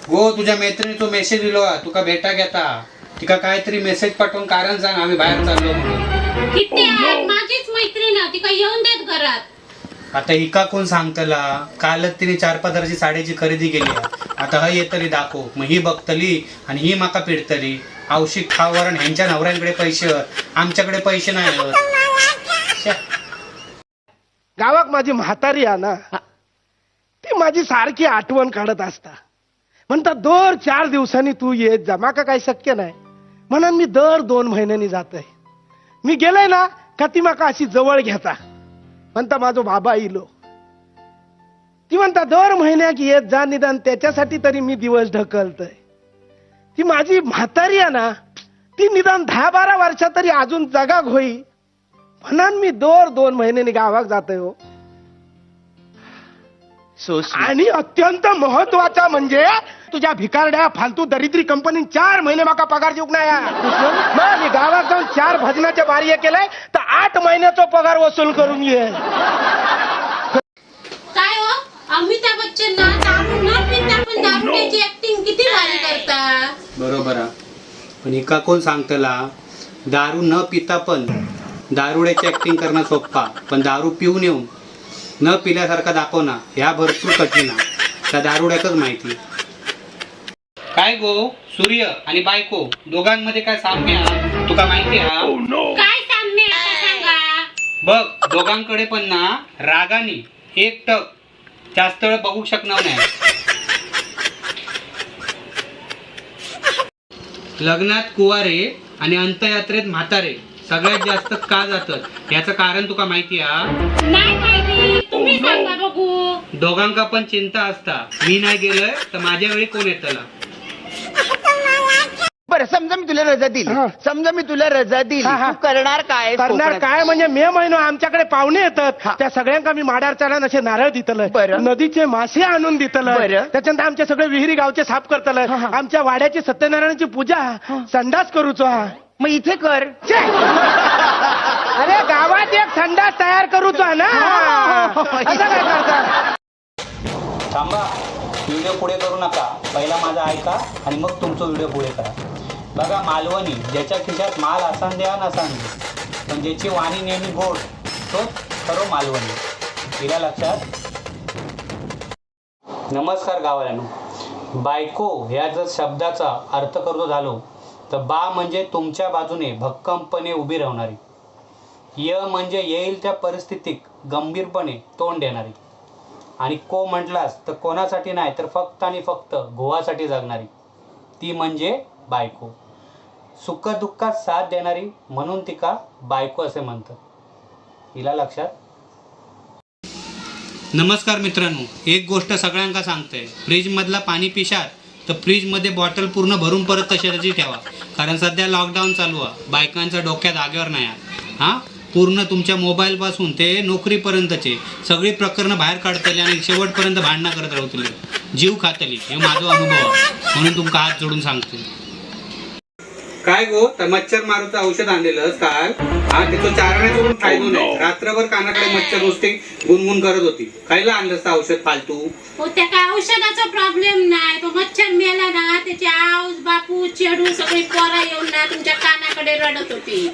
गो तुझ्या मैत्रिणीचो मेसेज दिलो तुका भेटा घेता तिका काहीतरी मेसेज पाठवून कारण सांग आम्ही बाहेर चाललो म्हणून. किती आहेत माझीच मैत्रीण आहे, तिका येऊन देत घरात. आता हिका कोण सांगतला? कालच तिने 4-5 हजाराची साडीची खरेदी केली आता हा येतली दाखव मग ही बघतली आणि ही माका पिडतली. औषध खावरण ह्यांच्या नवऱ्यांकडे पैसे आमच्याकडे पैसे नाही. गावात माझी म्हातारी आहे ना, ती माझी सारखी आठवण काढत असता. म्हणता दर 4 दिवसांनी तू येत जा. माका काही शक्य नाही म्हणून मी दर 2 महिन्यांनी जातोय. मी गेलोय ना का ती माका अशी जवळ घेता. म्हणता माझो बाबा इलो, ती म्हणता दर महिन्याक येत जा, निदान त्याच्यासाठी तरी मी दिवस ढकलतोय. ती माझी म्हातारी आहे ना, ती निदान 10-12 वर्षात तरी अजून जगाग होई म्हणून मी दर 2 महिन्यांनी गावाक जातोय हो. आणि अत्यंत महत्वाचा म्हणजे तुझ्या भिकारड्या फालतू दरिद्री कंपनीन 4 महिने माका पगार देऊक नाही. मग मी गावात जाऊन 4 भजनाच्या बारी केलाय तर 8 महिन्याचा पगार वसूल करून ये. काय हो अमिताभ बच्चन ना दारू न पिता पण दारूची ऍक्टिंग किती भारी करता. बरोबर आहे, पण हिका कोण सांगतला? दारू न पिता पण दारुड्याची ऍक्टिंग करणं सोप्पा, पण दारू पिऊन येऊन न पिल्यासारखा दाखवणं ह्या भरपूर कठीण आहे. त्या दारुड्याकच माहिती. काय गो सूर्य आणि बायको दोघांमध्ये काय साम्य आहे तुका माहिती हा? काय साम्य आता सांगा. बघ दोघांकडे पण ना रागाने एक टक जास्त वेळ बघू शकणार नाही. लग्नात कुवारे आणि अंत्ययात्रेत म्हातारे सगळ्यात जास्त का जातात याचं कारण तुका माहिती हा? नाही माहिती, तुम्ही सांगा बघू. दोघांका पण चिंता असता मी नाही गेलोय तर माझ्या वेळी कोण येतला. बरं समजा मी तुला रजा दिली, हा. समजा मी तुला रजा दिली, हा. तू करणार काय? करणार काय म्हणजे मे महिना आमच्याकडे पाहुणे येतात हा. त्या सगळ्यांका मी माडार चालन असे नारळ दितलं, बरं. नदीचे मासे आणून दितलं, बरं. त्याच्यानंतर आमचे सगळे विहिरी गावचे साफ करतलं, हा, हा. आमच्या वाड्याची सत्यनारायणाची पूजा संडास करूचो. मग इथे कर. छे! अरे गावात एक संडास तयार करूचो ना. असं काय करता? थांबा, व्हिडिओ पुढे करू नका. पहिला माझा ऐका आणि मग तुमचा व्हिडिओ पुढे करा. बघा मालवणी ज्याच्या खिशात माल असान द्या नसान दे, पण ज्याची वाणी नेहमी गोड तोच खरो मालवणी. तिला लक्षात. नमस्कार गावाल्यानो. बायको ह्या जर शब्दाचा अर्थ करतो झालो तर बा म्हणजे तुमच्या बाजूने भक्कमपणे उभी राहणारी. य म्हणजे येईल त्या परिस्थितीत गंभीरपणे तोंड देणारी. आणि को म्हटलास तर कोणासाठी नाही तर फक्त आणि फक्त गोवासाठी जगणारी. ती म्हणजे बायको. सुखदुःखात साथ देणारी म्हणून तिका बायको असे म्हणतात. हिला लक्षात. नमस्कार मित्रांनो, एक गोष्ट सगळ्यांका सांगतोय. फ्रीजमधला पाणी पिशात तर फ्रीजमध्ये बॉटल पूर्ण भरून परत तशाची ठेवा, कारण सध्या लॉकडाऊन चालू आहे. बायकांचा डोक्या जागेवर नाही हां. पूर्ण तुमच्या मोबाईलपासून ते नोकरीपर्यंतचे सगळी प्रकरणं बाहेर काढतली आणि शेवटपर्यंत भांडणं करत राहतली, जीव खातली. हे माझा अनुभव आहे म्हणून तुमका हात जोडून सांगतोय. काय गो तर मच्छर मारूचं औषध आणलेलं काल हा, त्याचं चारणे सोडून फायदो नाही. रात्रभर कानाकडे मच्छर नुसते गुणगुण करत होती. खायला आणलंस औषध फालतू? हो त्या काय औषधाचा प्रॉब्लेम नाही, तो मच्छर मेला ना त्याची आऊस बापू चेडू सगळी पोरा येऊन ना तुमच्या कानाकडे रडत होती.